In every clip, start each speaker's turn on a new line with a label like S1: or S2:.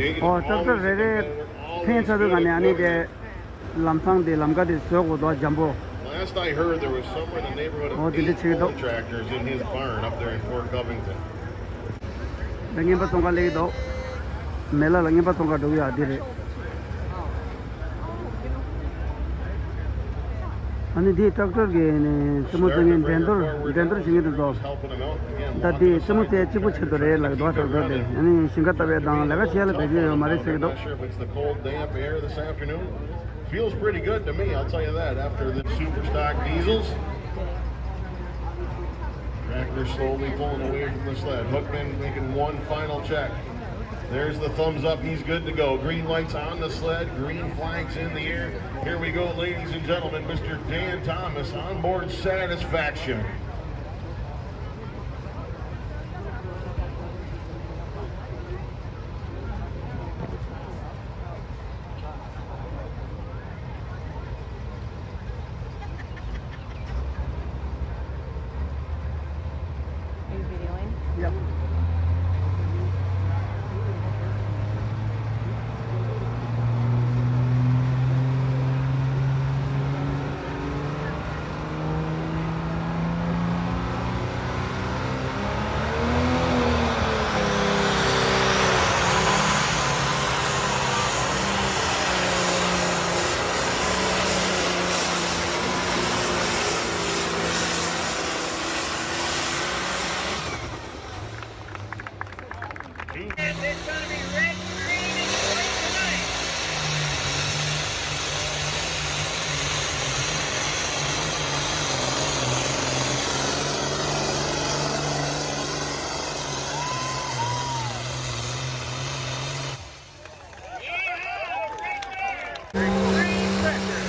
S1: Oh, tractor very fancy and the Lamsang de Lamgadi Sogo Jumbo.
S2: Last I heard, there was somewhere in the neighborhood of 8 pulling tractors in his barn up there in Fort Covington.
S1: Langiba Tonga Ledo, Mela Langiba Tonga Doya did it. And the tractor gain Timothy and Dender singing the dog. That the Timothy Chibuchadore like water day. And Singata down Lagacia, baby, Marissa.
S2: I'm not sure if it's the cold, damp air this afternoon. Feels pretty good to me, I'll tell you that, after the super stock diesels. Tractor slowly pulling away from the sled. Hookman making one final check. There's the thumbs up, he's good to go. Green lights on the sled, green flags in the air. Here we go, ladies and gentlemen, Mr. Dan Thomas, onboard satisfaction.
S1: Yep.
S3: It's going to be red, green, and white tonight. Yeah, right there. Green pressure.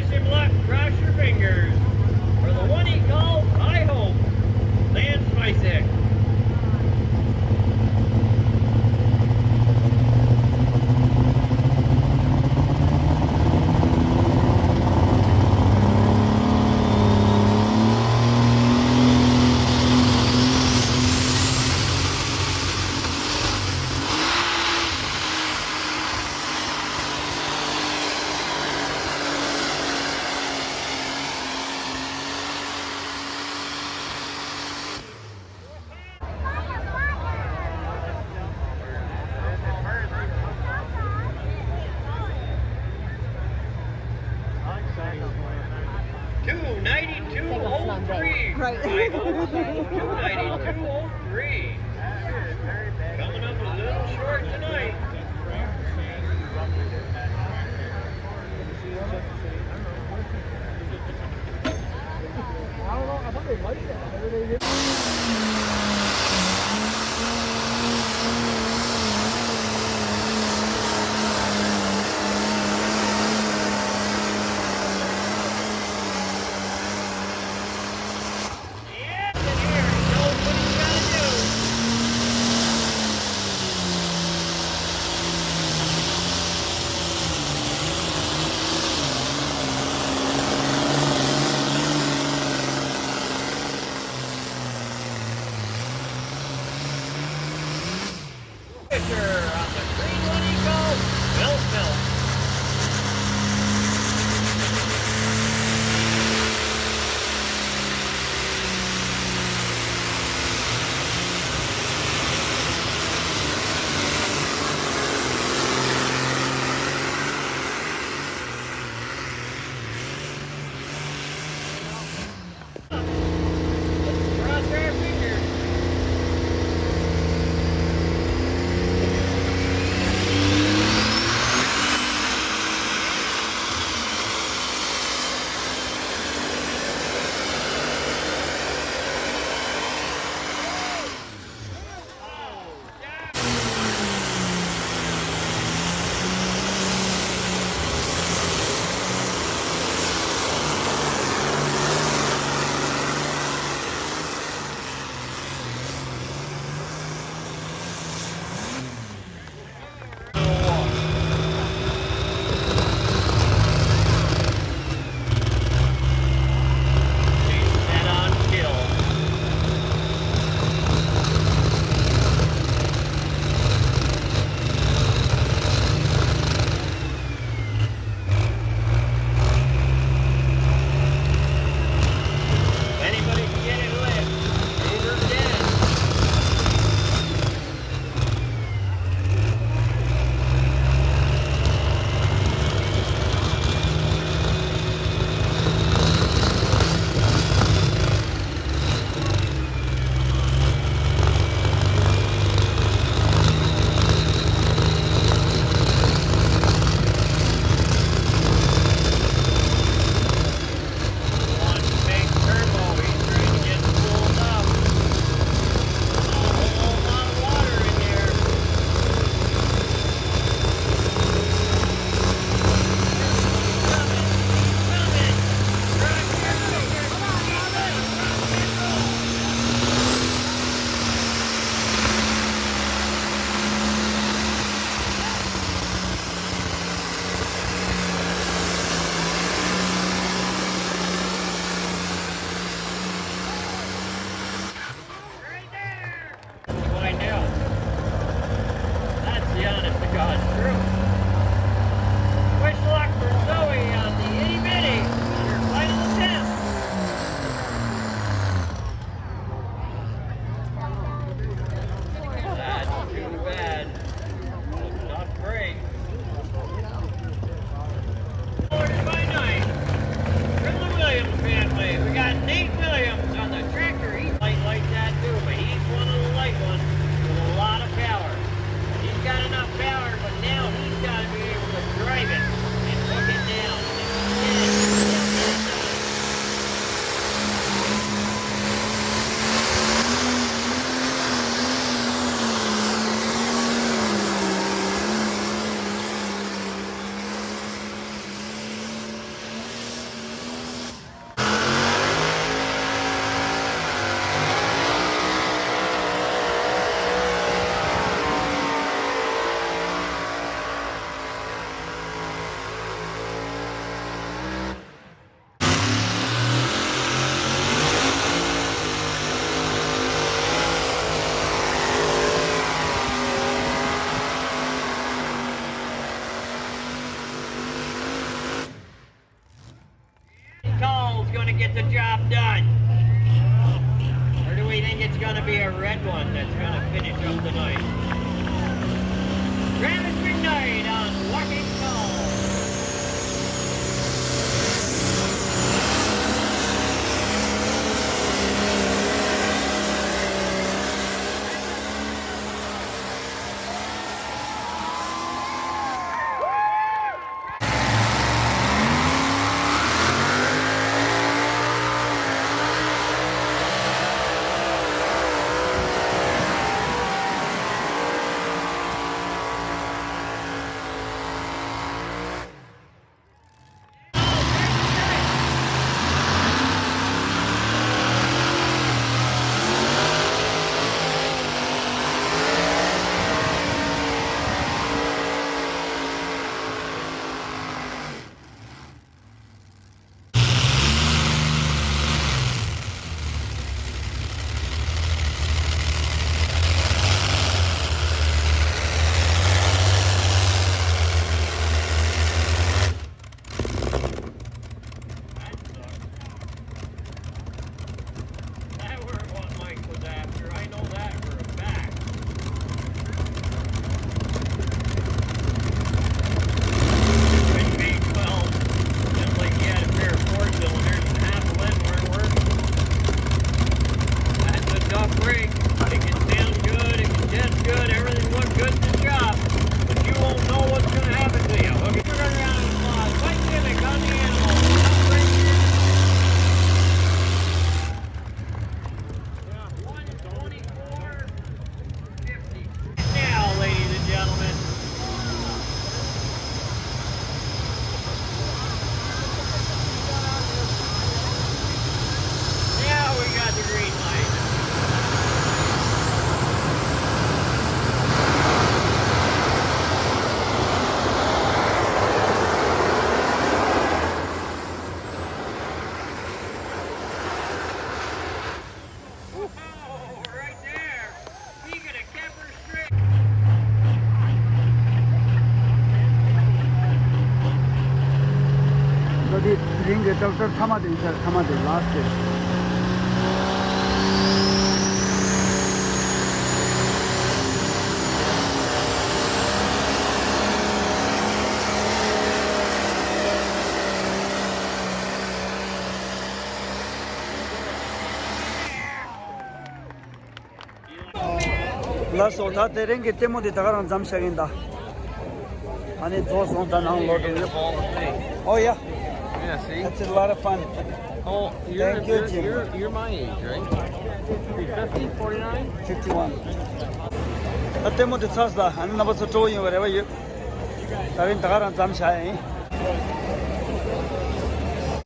S3: wish him luck. Cross your fingers. For the one he called I Hope, Lance Misick.
S4: Right.
S3: 292.03. Coming up a little short tonight. Yes, and here he knows what he's got to do. to get the job done? Or do we think it's going to be a red one that's going to finish up the night? Travis McKnight on Walking Tall.
S1: 어디 링게 덕터 타마도 있어. 타마도 라스트. 라스 오타 링게 때문에 다가랑 잠시하긴다. 아니 도스 온다 나온 로드. Oh yeah.
S4: Yeah, see?
S1: That's a lot of fun.
S4: Oh,
S1: Thank you, Jim.
S4: you're my age, right? 50, 49?
S1: 51. At mo de tsas da, an na ba tso yin whatever you. Tarin tagaran jam sha.